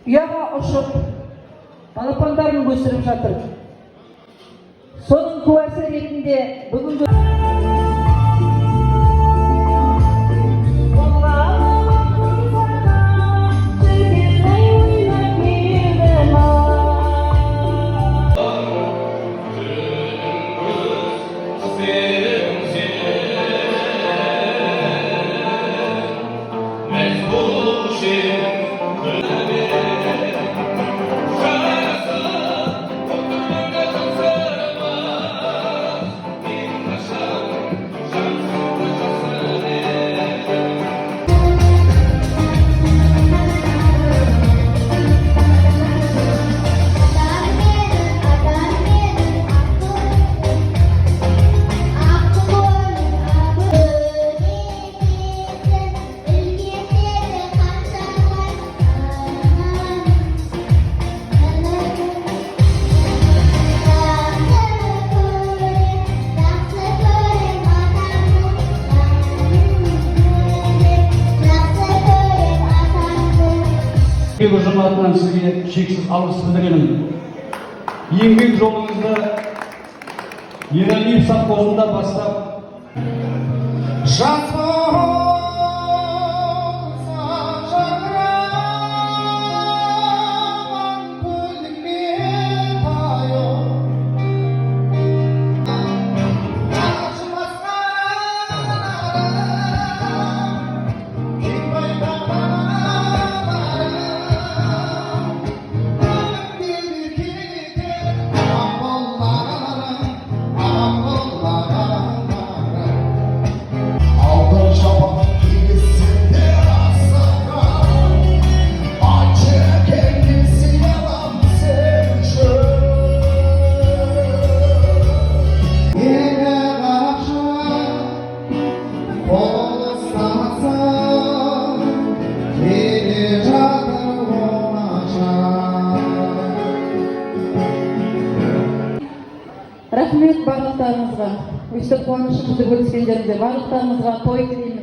ұяға ұшып, балапандарын өсіріп жатыр. Соның куәсі ретінде бүгінгі ұжым атынан сізге шексіз алғыс білдіремін. Еңбек жолыңызды Ералиев совхозында бастап, рахмет барлықтарыңызға. Өстіп қуанышымызды бөліскендеріңізге барлықтарыңызға той тілеймін.